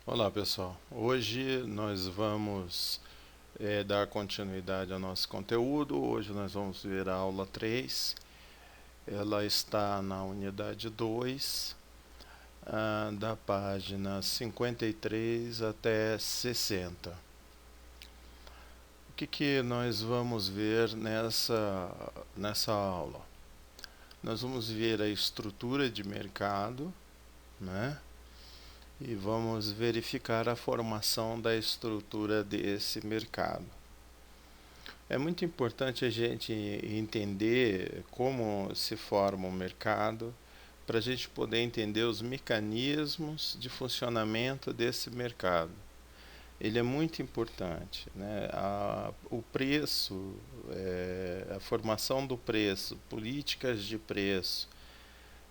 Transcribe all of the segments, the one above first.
Olá pessoal, hoje nós vamos dar continuidade ao nosso conteúdo. Hoje nós vamos ver a aula 3. Ela está na unidade 2, da página 53 até 60. O que nós vamos ver nessa aula? Nós vamos ver a estrutura de mercado, né? E vamos verificar a formação da estrutura desse mercado. É muito importante a gente entender como se forma o mercado, para a gente poder entender os mecanismos de funcionamento desse mercado. Ele é muito importante, né? O preço, a formação do preço, políticas de preço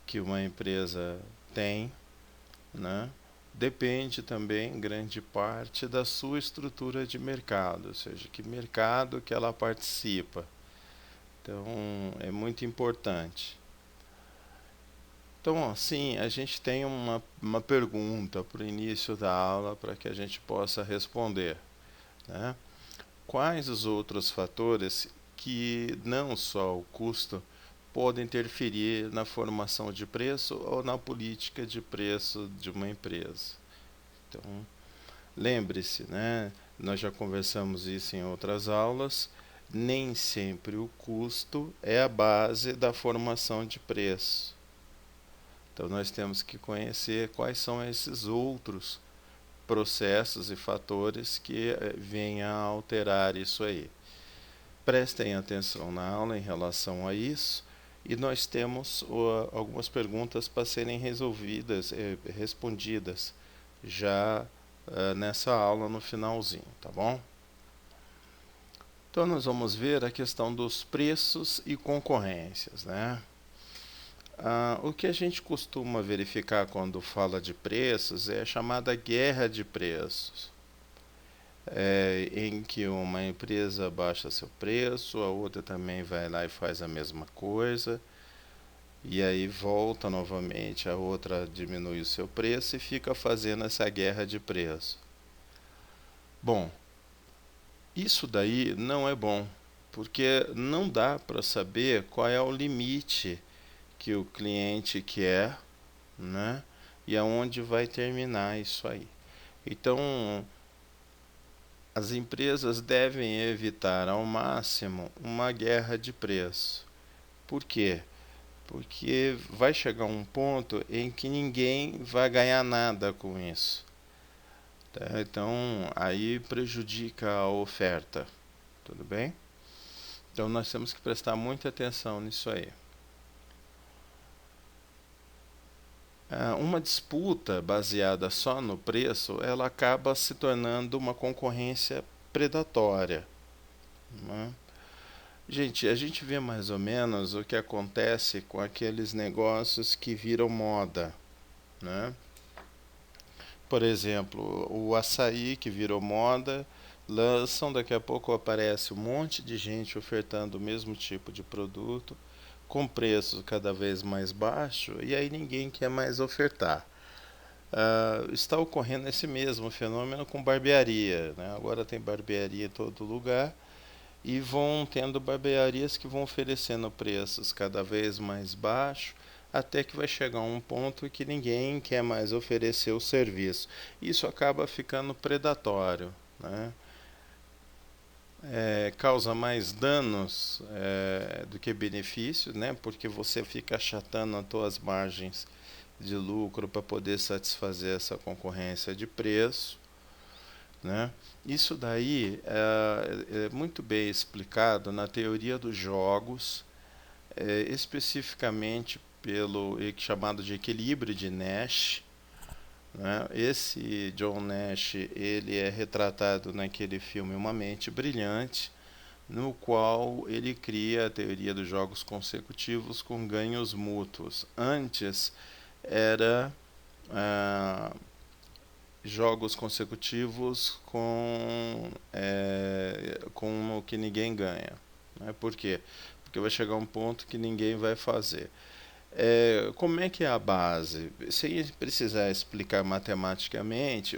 que uma empresa tem, né? Depende também, em grande parte, da sua estrutura de mercado, ou seja, que mercado que ela participa. Então, é muito importante. Então, assim, a gente tem uma pergunta para o início da aula para que a gente possa responder, né? Quais os outros fatores que não só o custo podem interferir na formação de preço ou na política de preço de uma empresa? Então, lembre-se, né? Nós já conversamos isso em outras aulas. Nem sempre o custo é a base da formação de preço. Então nós temos que conhecer quais são esses outros processos e fatores que venham a alterar isso aí. Prestem atenção na aula em relação a isso e nós temos algumas perguntas para serem resolvidas, respondidas já nessa aula no finalzinho, tá bom? Então nós vamos ver a questão dos preços e concorrências, né? O que a gente costuma verificar quando fala de preços é a chamada guerra de preços, em que uma empresa baixa seu preço, a outra também vai lá e faz a mesma coisa, e aí volta novamente, a outra diminui o seu preço e fica fazendo essa guerra de preço. Bom, isso daí não é bom, porque não dá para saber qual é o limite que o cliente quer, né? E aonde vai terminar isso aí. Então, as empresas devem evitar ao máximo uma guerra de preço. Por quê? Porque vai chegar um ponto em que ninguém vai ganhar nada com isso. Tá? Então, aí prejudica a oferta. Tudo bem? Então, nós temos que prestar muita atenção nisso aí. Uma disputa baseada só no preço, ela acaba se tornando uma concorrência predatória, né? Gente, a gente vê mais ou menos o que acontece com aqueles negócios que viram moda, né? Por exemplo, o açaí que virou moda, lançam, daqui a pouco aparece um monte de gente ofertando o mesmo tipo de produto com preços cada vez mais baixo e aí ninguém quer mais ofertar. Está ocorrendo esse mesmo fenômeno com barbearia, né? Agora tem barbearia em todo lugar e vão tendo barbearias que vão oferecendo preços cada vez mais baixos, até que vai chegar um ponto que ninguém quer mais oferecer o serviço. Isso acaba ficando predatório, né? Causa mais danos do que benefícios, né? Porque você fica achatando as suas margens de lucro para poder satisfazer essa concorrência de preço, né? Isso daí é muito bem explicado na teoria dos jogos, especificamente pelo chamado de equilíbrio de Nash, né? Esse John Nash ele é retratado naquele filme Uma Mente Brilhante, no qual ele cria a teoria dos jogos consecutivos com ganhos mútuos. Antes era ah, jogos consecutivos com o que ninguém ganha. Né? Por quê? Porque vai chegar um ponto que ninguém vai fazer. Como é que é a base? Sem precisar explicar matematicamente,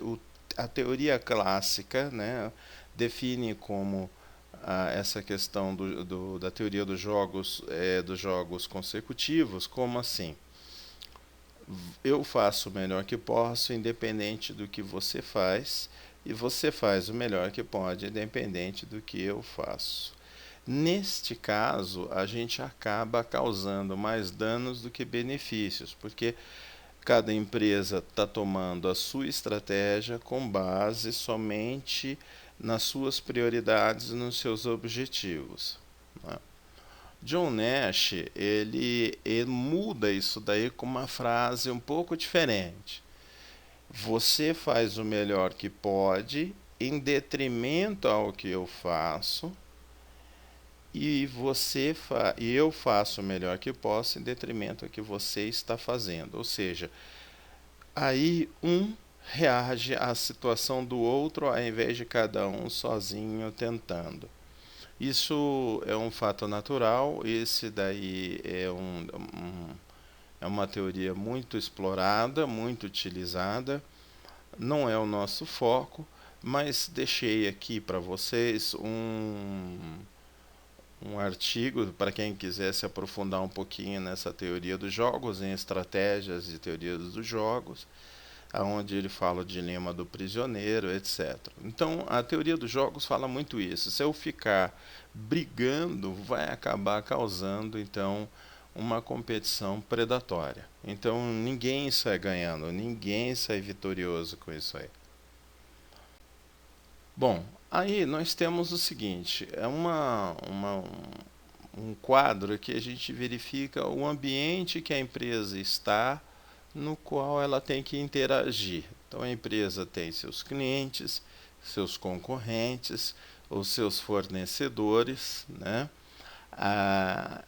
a teoria clássica, né, define como essa questão da teoria dos jogos consecutivos, como assim? Eu faço o melhor que posso, independente do que você faz, e você faz o melhor que pode, independente do que eu faço. Neste caso, a gente acaba causando mais danos do que benefícios, porque cada empresa está tomando a sua estratégia com base somente nas suas prioridades e nos seus objetivos, né? John Nash, ele muda isso daí com uma frase um pouco diferente. Você faz o melhor que pode em detrimento ao que eu faço, e eu faço o melhor que posso em detrimento ao que você está fazendo. Ou seja, aí um reage à situação do outro ao invés de cada um sozinho tentando. Isso é um fato natural, esse daí é uma teoria muito explorada, muito utilizada, não é o nosso foco, mas deixei aqui para vocês um artigo para quem quiser se aprofundar um pouquinho nessa teoria dos jogos, em estratégias e teorias dos jogos, aonde ele fala o dilema do prisioneiro, etc. Então, a teoria dos jogos fala muito isso. Se eu ficar brigando, vai acabar causando, então, uma competição predatória. Então, ninguém sai ganhando, ninguém sai vitorioso com isso aí. Bom, aí nós temos o seguinte, um quadro que a gente verifica o ambiente que a empresa está, no qual ela tem que interagir. Então a empresa tem seus clientes, seus concorrentes, os seus fornecedores, né? Ah,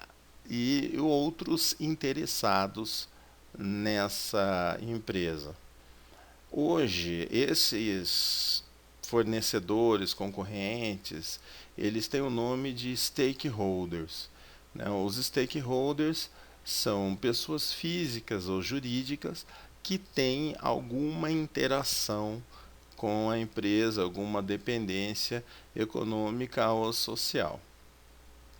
e outros interessados nessa empresa. Hoje, esses fornecedores, concorrentes, eles têm o nome de stakeholders, né? Os stakeholders são pessoas físicas ou jurídicas que têm alguma interação com a empresa, alguma dependência econômica ou social.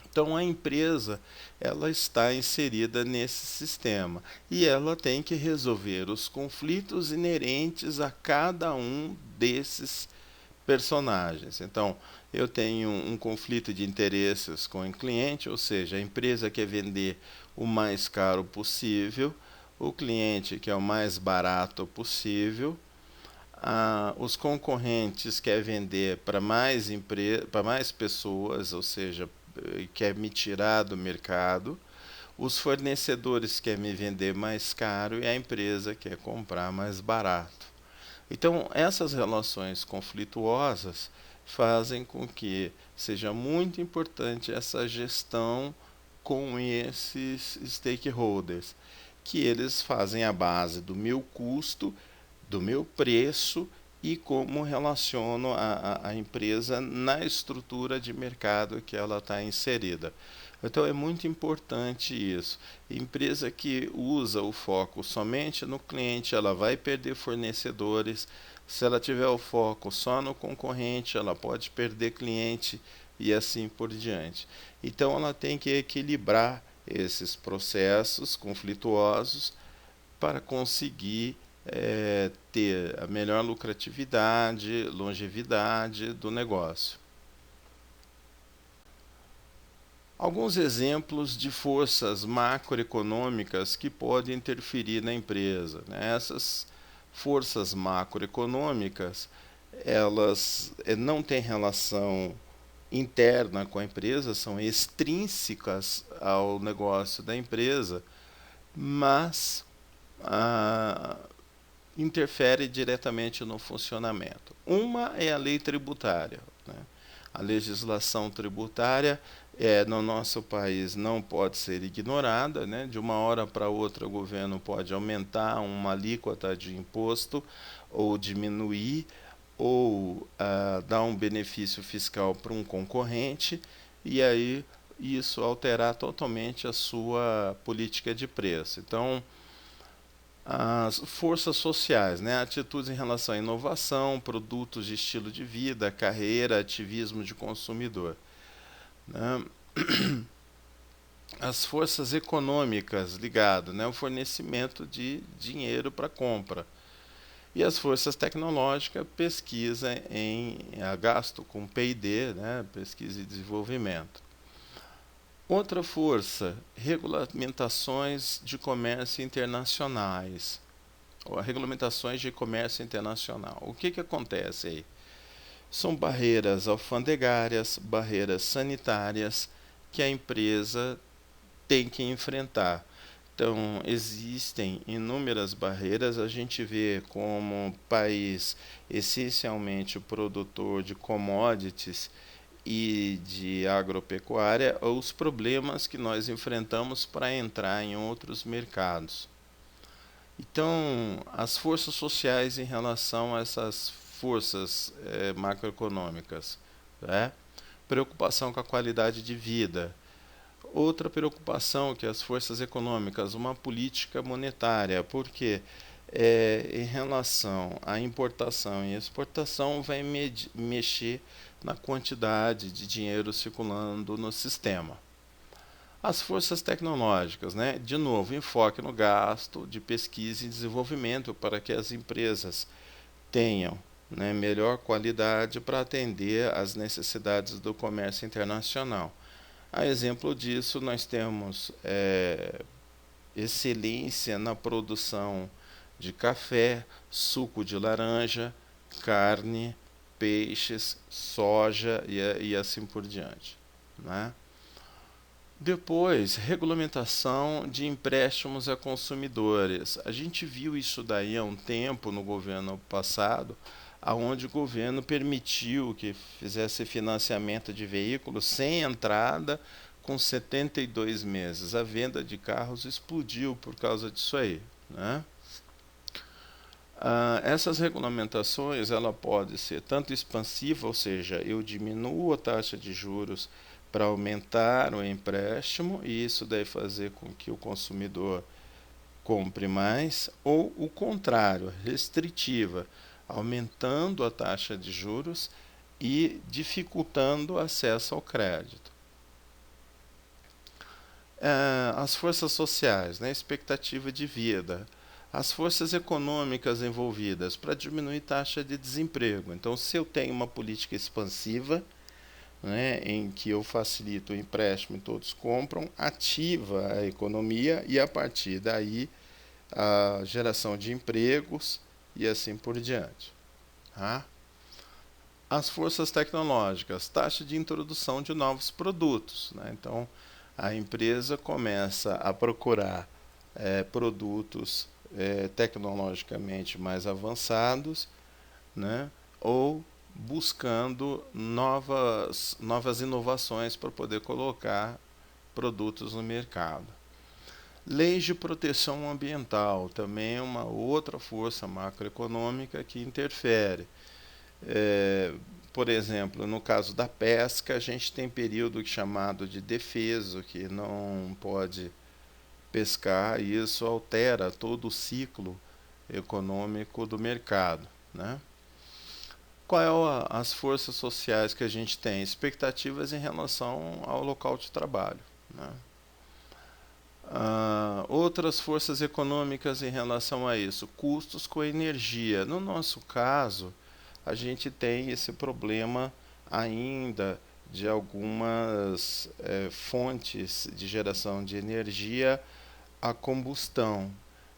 Então a empresa ela está inserida nesse sistema e ela tem que resolver os conflitos inerentes a cada um desses personagens. Então, eu tenho um conflito de interesses com o cliente, ou seja, a empresa quer vender o mais caro possível, o cliente quer o mais barato possível, os concorrentes querem vender para mais pessoas, ou seja, quer me tirar do mercado, os fornecedores querem me vender mais caro e a empresa quer comprar mais barato. Então, essas relações conflituosas fazem com que seja muito importante essa gestão com esses stakeholders, que eles fazem a base do meu custo, do meu preço e como relaciono a empresa na estrutura de mercado que ela está inserida. Então é muito importante isso. Empresa que usa o foco somente no cliente, ela vai perder fornecedores. Se ela tiver o foco só no concorrente, ela pode perder cliente e assim por diante. Então ela tem que equilibrar esses processos conflituosos para conseguir ter a melhor lucratividade, longevidade do negócio. Alguns exemplos de forças macroeconômicas que podem interferir na empresa, né? Essas forças macroeconômicas, elas não têm relação interna com a empresa, são extrínsecas ao negócio da empresa, mas ah, interfere diretamente no funcionamento. Uma é a lei tributária, né? A legislação tributária no nosso país não pode ser ignorada, né? De uma hora para outra o governo pode aumentar uma alíquota de imposto ou diminuir ou dar um benefício fiscal para um concorrente e aí isso alterar totalmente a sua política de preço. Então, as forças sociais, né? Atitudes em relação à inovação, produtos de estilo de vida, carreira, ativismo de consumidor, né? As forças econômicas ligadas, né? O fornecimento de dinheiro para compra. E as forças tecnológicas, pesquisa em gasto com P&D, né? Pesquisa e desenvolvimento. Outra força, regulamentações de comércio internacionais. Ou regulamentações de comércio internacional. O que acontece aí? São barreiras alfandegárias, barreiras sanitárias que a empresa tem que enfrentar. Então, existem inúmeras barreiras. A gente vê como país essencialmente produtor de commodities e de agropecuária os problemas que nós enfrentamos para entrar em outros mercados. Então, as forças sociais em relação a essas forças macroeconômicas, né? Preocupação com a qualidade de vida. Outra preocupação que as forças econômicas, uma política monetária, porque em relação à importação e exportação vai mexer na quantidade de dinheiro circulando no sistema. As forças tecnológicas, né? De novo, enfoque no gasto de pesquisa e desenvolvimento para que as empresas tenham, né, melhor qualidade para atender às necessidades do comércio internacional. A exemplo disso, nós temos excelência na produção de café, suco de laranja, carne, peixes, soja e assim por diante, né? Depois, regulamentação de empréstimos a consumidores. A gente viu isso daí há um tempo no governo passado, aonde o governo permitiu que fizesse financiamento de veículos sem entrada com 72 meses. A venda de carros explodiu por causa disso aí, né? Essas regulamentações ela pode ser tanto expansiva, ou seja, eu diminuo a taxa de juros para aumentar o empréstimo e isso deve fazer com que o consumidor compre mais, ou o contrário, restritiva, aumentando a taxa de juros e dificultando o acesso ao crédito. As forças sociais, né, expectativa de vida, as forças econômicas envolvidas para diminuir taxa de desemprego. Então, se eu tenho uma política expansiva, né, em que eu facilito o empréstimo e todos compram, ativa a economia e a partir daí a geração de empregos e assim por diante. Tá? As forças tecnológicas, taxa de introdução de novos produtos. Né? Então, a empresa começa a procurar produtos tecnologicamente mais avançados, né? Ou buscando novas inovações para poder colocar produtos no mercado. Leis de proteção ambiental, também é uma outra força macroeconômica que interfere. Por exemplo, no caso da pesca, a gente tem período chamado de defeso, que não pode pescar, e isso altera todo o ciclo econômico do mercado, né? Qual é as forças sociais que a gente tem? Expectativas em relação ao local de trabalho, né? Outras forças econômicas em relação a isso, custos com energia. No nosso caso, a gente tem esse problema ainda de algumas fontes de geração de energia a combustão.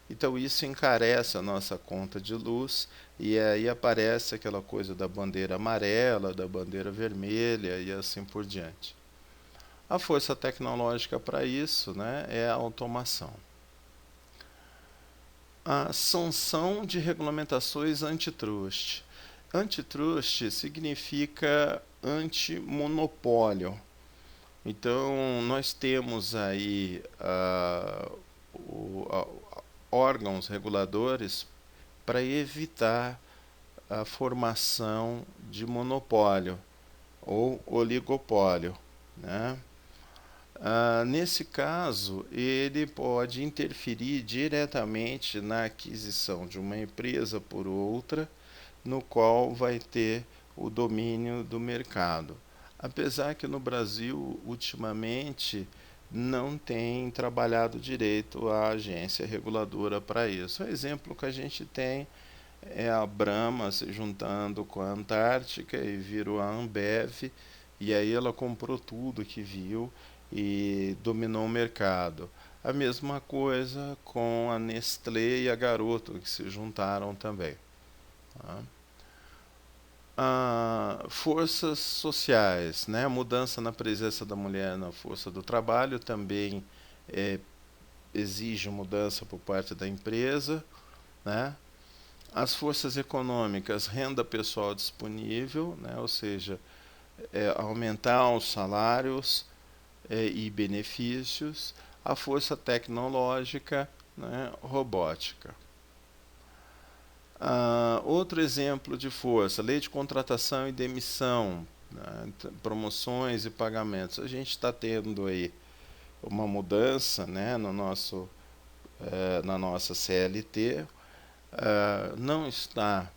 Então isso encarece a nossa conta de luz e aí aparece aquela coisa da bandeira amarela, da bandeira vermelha e assim por diante. A força tecnológica para isso, né, é a automação. A sanção de regulamentações antitrust. Antitrust significa antimonopólio. Então, nós temos aí órgãos reguladores para evitar a formação de monopólio ou oligopólio, né? Nesse caso, ele pode interferir diretamente na aquisição de uma empresa por outra, no qual vai ter o domínio do mercado. Apesar que no Brasil, ultimamente, não tem trabalhado direito a agência reguladora para isso. O exemplo que a gente tem é a Brahma se juntando com a Antártica e virou a Ambev, e aí ela comprou tudo que viu e dominou o mercado. A mesma coisa com a Nestlé e a Garoto, que se juntaram também. Tá? Forças sociais, né? Mudança na presença da mulher na força do trabalho também é, exige mudança por parte da empresa, né? As forças econômicas, renda pessoal disponível, né? Ou seja, aumentar os salários e benefícios. A força tecnológica, né? Robótica. Outro exemplo de força, lei de contratação e demissão, né, promoções e pagamentos. A gente está tendo aí uma mudança, né, na nossa CLT, não está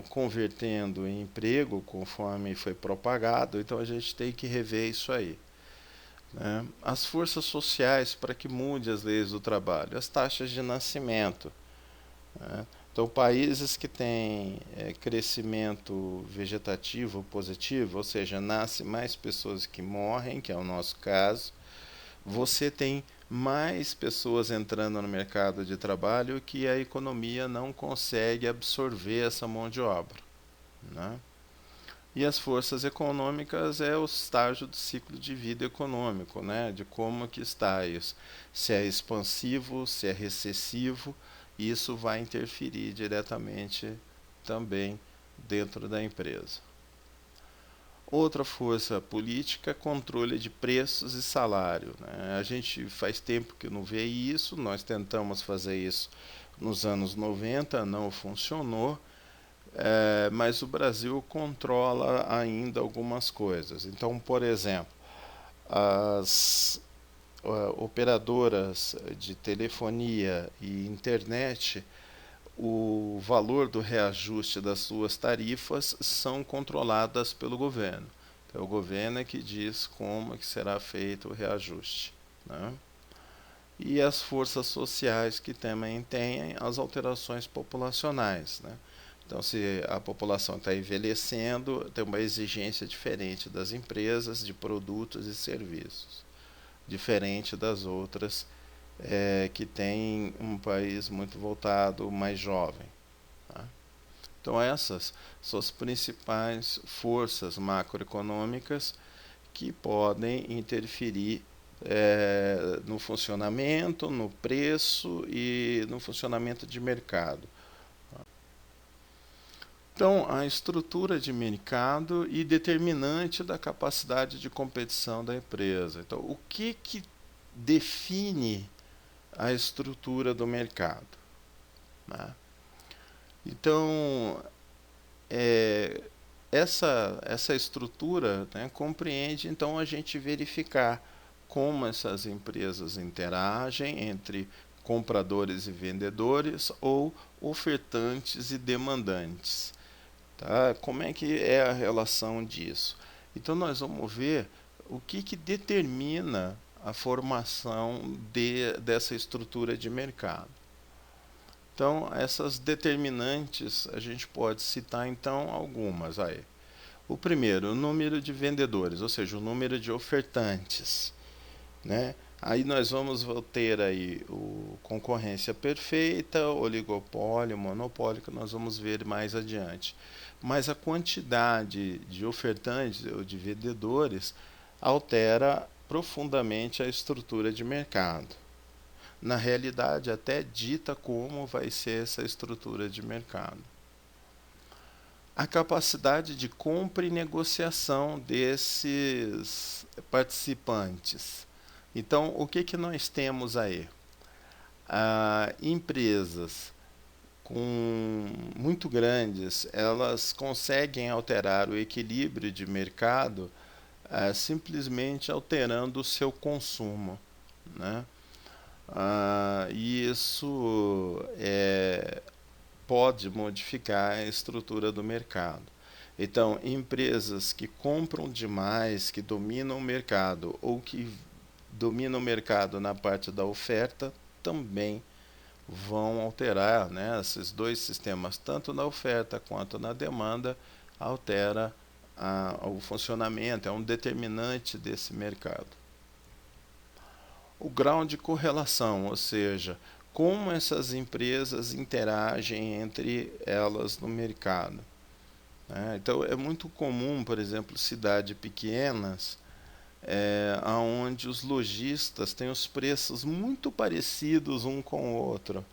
convertendo em emprego conforme foi propagado, então a gente tem que rever isso aí. Né? As forças sociais para que mude as leis do trabalho, as taxas de nascimento. Né? Então, países que têm crescimento vegetativo positivo, ou seja, nasce mais pessoas que morrem, que é o nosso caso, você tem mais pessoas entrando no mercado de trabalho que a economia não consegue absorver essa mão de obra. Né? E as forças econômicas é o estágio do ciclo de vida econômico, né? De como que está isso. Se é expansivo, se é recessivo, isso vai interferir diretamente também dentro da empresa. Outra força política, controle de preços e salário. Né? A gente faz tempo que não vê isso, nós tentamos fazer isso nos anos 90, não funcionou, mas o Brasil controla ainda algumas coisas. Então, por exemplo, as operadoras de telefonia e internet, o valor do reajuste das suas tarifas são controladas pelo governo. Então, é o governo é que diz como que será feito o reajuste. Né? E as forças sociais que também têm as alterações populacionais. Né? Então, se a população está envelhecendo, tem uma exigência diferente das empresas de produtos e serviços, diferente das outras que têm um país muito voltado mais jovem. Tá? Então, essas são as principais forças macroeconômicas que podem interferir no funcionamento, no preço e no funcionamento de mercado. Então, a estrutura de mercado e determinante da capacidade de competição da empresa. Então, o que define a estrutura do mercado? Né? Então, é, essa estrutura, né, compreende então a gente verificar como essas empresas interagem entre compradores e vendedores ou ofertantes e demandantes. Tá? Como é que é a relação disso? Então nós vamos ver o que determina a formação dessa estrutura de mercado. Então, essas determinantes, a gente pode citar então algumas aí. O primeiro, o número de vendedores, ou seja, o número de ofertantes. Né? Aí nós vamos ter aí o concorrência perfeita, oligopólio, monopólio, que nós vamos ver mais adiante. Mas a quantidade de ofertantes ou de vendedores altera profundamente a estrutura de mercado. Na realidade, até dita como vai ser essa estrutura de mercado. A capacidade de compra e negociação desses participantes. Então, o que nós temos aí? Empresas muito grandes, elas conseguem alterar o equilíbrio de mercado simplesmente alterando o seu consumo, né? E isso pode modificar a estrutura do mercado. Então, empresas que compram demais, que dominam o mercado ou que dominam o mercado na parte da oferta, também vão alterar, né, esses dois sistemas, tanto na oferta quanto na demanda, altera o funcionamento, é um determinante desse mercado. O grau de correlação, ou seja, como essas empresas interagem entre elas no mercado. Então é muito comum, por exemplo, cidades pequenas, onde os lojistas têm os preços muito parecidos um com o outro,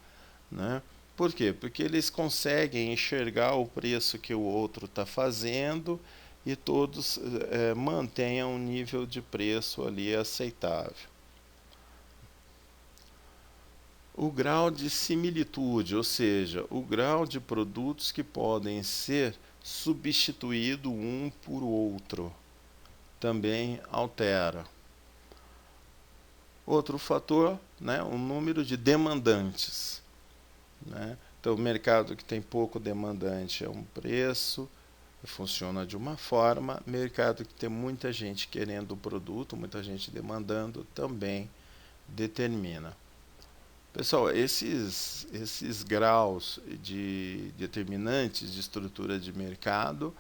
né? Por quê? Porque eles conseguem enxergar o preço que o outro está fazendo e todos mantenham um nível de preço ali aceitável. O grau de similitude, ou seja, o grau de produtos que podem ser substituídos um por outro, também altera. Outro fator, né, o número de demandantes, né? Então, o mercado que tem pouco demandante é um preço, funciona de uma forma. Mercado que tem muita gente querendo o produto, muita gente demandando, também determina. Pessoal, esses graus de determinantes de estrutura de mercado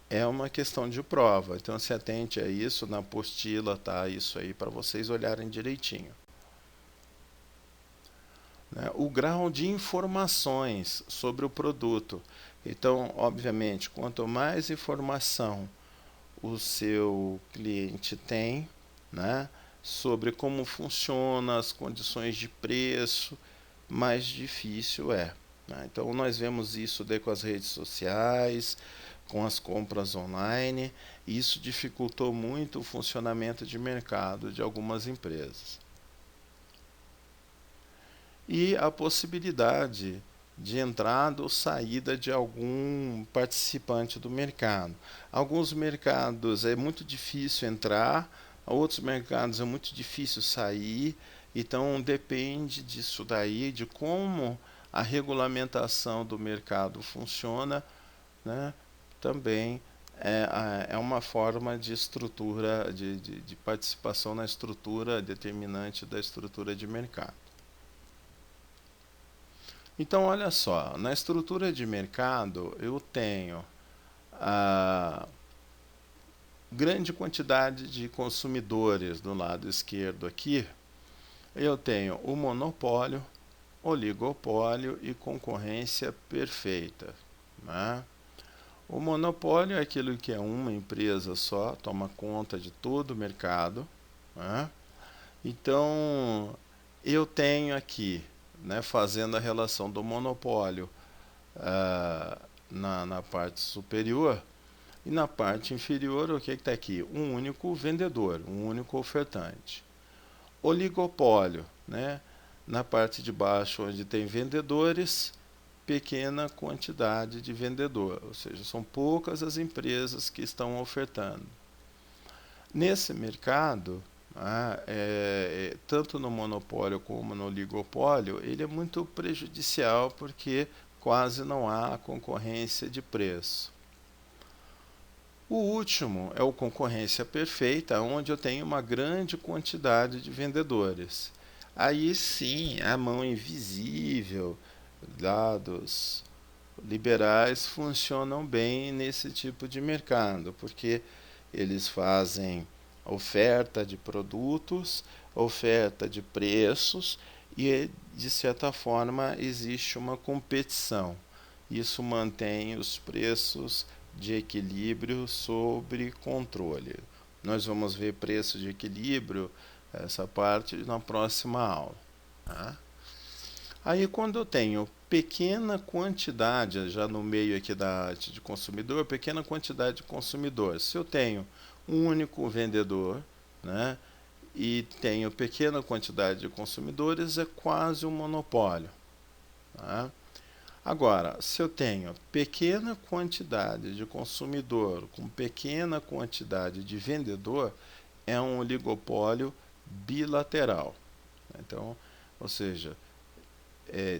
é uma questão de prova. Então, se atente a isso, na apostila tá isso aí para vocês olharem direitinho. O grau de informações sobre o produto. Então, obviamente, quanto mais informação o seu cliente tem, né, sobre como funciona, as condições de preço, mais difícil é. Então, nós vemos isso daí com as redes sociais, com as compras online, e isso dificultou muito o funcionamento de mercado de algumas empresas. E a possibilidade de entrada ou saída de algum participante do mercado. Alguns mercados é muito difícil entrar, outros mercados é muito difícil sair, então depende disso daí, de como a regulamentação do mercado funciona, né? Também é uma forma de estrutura, de participação na estrutura determinante da estrutura de mercado. Então, olha só, na estrutura de mercado eu tenho a grande quantidade de consumidores do lado esquerdo aqui, eu tenho o monopólio, oligopólio e concorrência perfeita, né? O monopólio é aquilo que é uma empresa só, toma conta de todo o mercado, né? Então, eu tenho aqui, né, fazendo a relação do monopólio na parte superior, e na parte inferior, o que está aqui? Um único vendedor, um único ofertante. Oligopólio, né, na parte de baixo, onde tem vendedores, pequena quantidade de vendedor, ou seja, são poucas as empresas que estão ofertando. Nesse mercado, tanto no monopólio como no oligopólio, ele é muito prejudicial porque quase não há concorrência de preço. O último é o concorrência perfeita, onde eu tenho uma grande quantidade de vendedores. Aí sim, a mão invisível, dados liberais funcionam bem nesse tipo de mercado, porque eles fazem oferta de produtos, oferta de preços e, de certa forma, existe uma competição. Isso mantém os preços de equilíbrio sobre controle. Nós vamos ver preço de equilíbrio, essa parte, na próxima aula. Tá? Aí, quando eu tenho pequena quantidade, já no meio aqui da arte de consumidor, pequena quantidade de consumidor. Se eu tenho um único vendedor, né, e tenho pequena quantidade de consumidores, é quase um monopólio. Tá? Agora, se eu tenho pequena quantidade de consumidor com pequena quantidade de vendedor, é um oligopólio bilateral. Então, ou seja,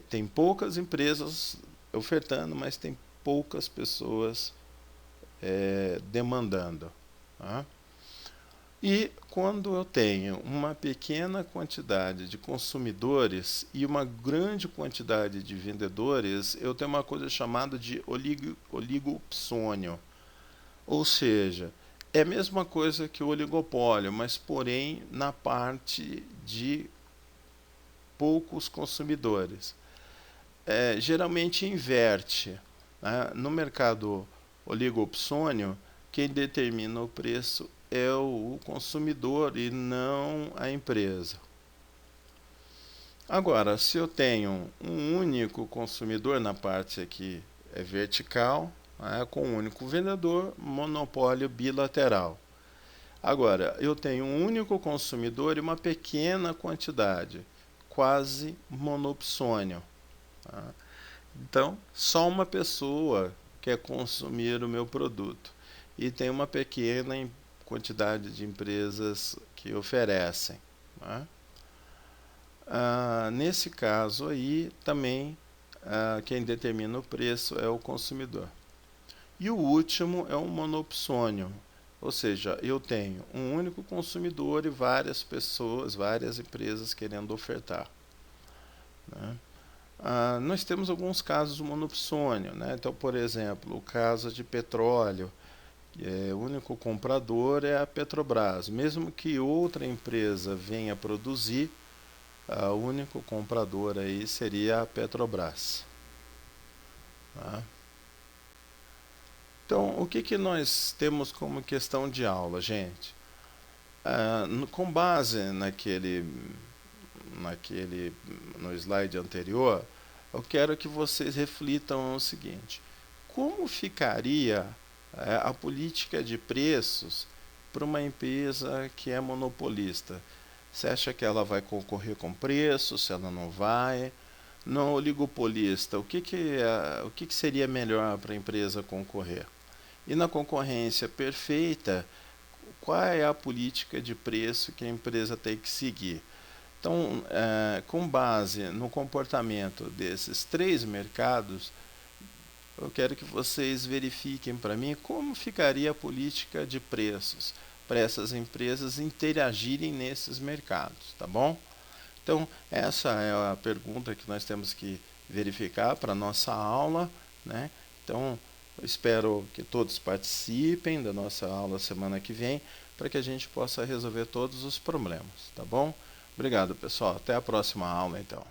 tem poucas empresas ofertando, mas tem poucas pessoas demandando. Tá? E quando eu tenho uma pequena quantidade de consumidores e uma grande quantidade de vendedores, eu tenho uma coisa chamada de oligopsônio. Ou seja, é a mesma coisa que o oligopólio, mas porém na parte de poucos consumidores. Geralmente inverte. Né? No mercado oligopsônio, quem determina o preço é o consumidor e não a empresa. Agora, se eu tenho um único consumidor, na parte aqui é vertical, com um único vendedor, monopólio bilateral. Agora, eu tenho um único consumidor e uma pequena quantidade, quase monopsônio. Tá? Então, só uma pessoa quer consumir o meu produto e tem uma pequena quantidade de empresas que oferecem. Tá? Nesse caso aí, também quem determina o preço é o consumidor. E o último é um monopsônio, ou seja, eu tenho um único consumidor e várias pessoas, várias empresas querendo ofertar. Né? Nós temos alguns casos de monopsônio. Né? Então, por exemplo, o caso de petróleo, o único comprador é a Petrobras. Mesmo que outra empresa venha produzir, o único comprador aí seria a Petrobras. Tá? Então, o que nós temos como questão de aula, gente? Com base no slide anterior, eu quero que vocês reflitam o seguinte: como ficaria a política de preços para uma empresa que é monopolista? Você acha que ela vai concorrer com preço? Se ela não vai? No oligopolista, o que seria melhor para a empresa concorrer? E na concorrência perfeita, qual é a política de preço que a empresa tem que seguir? Então, com base no comportamento desses três mercados, eu quero que vocês verifiquem para mim como ficaria a política de preços para essas empresas interagirem nesses mercados, tá bom? Então, essa é a pergunta que nós temos que verificar para a nossa aula, né? Então, eu espero que todos participem da nossa aula semana que vem, para que a gente possa resolver todos os problemas, tá bom? Obrigado, pessoal. Até a próxima aula, então.